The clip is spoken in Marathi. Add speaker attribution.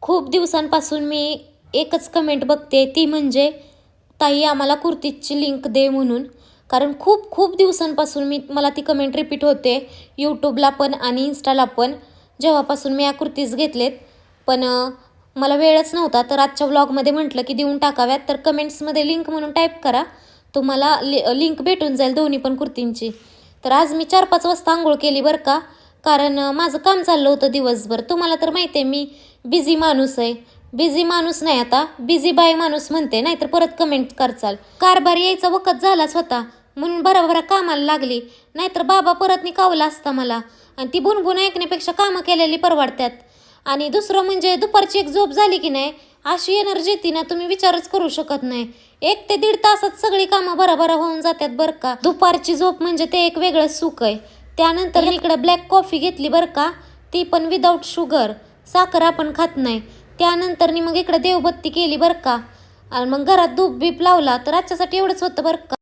Speaker 1: खूप दिवसांपासून मी एकच कमेंट बघते, ती म्हणजे ताई आम्हाला कुर्तीची लिंक दे म्हणून. कारण खूप खूप दिवसांपासून मला ती कमेंट रिपीट होते, यूट्यूबला पण आणि इन्स्टाला पण, जेव्हापासून मी या कुर्तीज घेतलेत. पण मला वेळच नव्हता, तर आजच्या व्लॉगमध्ये म्हटलं की देऊन टाकाव्यात. तर कमेंट्समध्ये लिंक म्हणून टाईप करा, तुम्हाला लिंक भेटून जाईल दोन्ही पण कुर्तींची. तर आज मी 4-5 वाजता आंघोळ केली बरं का, कारण माझं काम चाललं होतं दिवसभर. तुम्हाला तर माहिती आहे मी बिझी माणूस आहे. बिझी माणूस नाही, आता बिझी बाय माणूस म्हणते, नाहीतर परत कमेंट करचाल. कारभार यायचा वखत झालाच होता म्हणून बराबरा कामाला लागली, नाहीतर बाबा परत निकावला असता मला. आणि ती बुणबुण ऐकण्यापेक्षा कामं केलेली परवडतात. आणि दुसरं म्हणजे दुपारची एक झोप झाली की नाही, अशी एनर्जी येते ना, तुम्ही विचारच करू शकत नाही. 1 ते 1.5 तासात सगळी कामं बराबरा होऊन जातात बरं का. दुपारची झोप म्हणजे ते एक वेगळंच सुख आहे. त्यानंतर इकडं ब्लॅक कॉफी घेतली बरं का, ती पण विदाऊट शुगर, साखर आपण खात नाही. त्यानंतर मग इकडं देवबत्ती केली बरं का, आणि मग घरात धूप बीप लावला. तर आजच्यासाठी एवढंच होतं बरं का.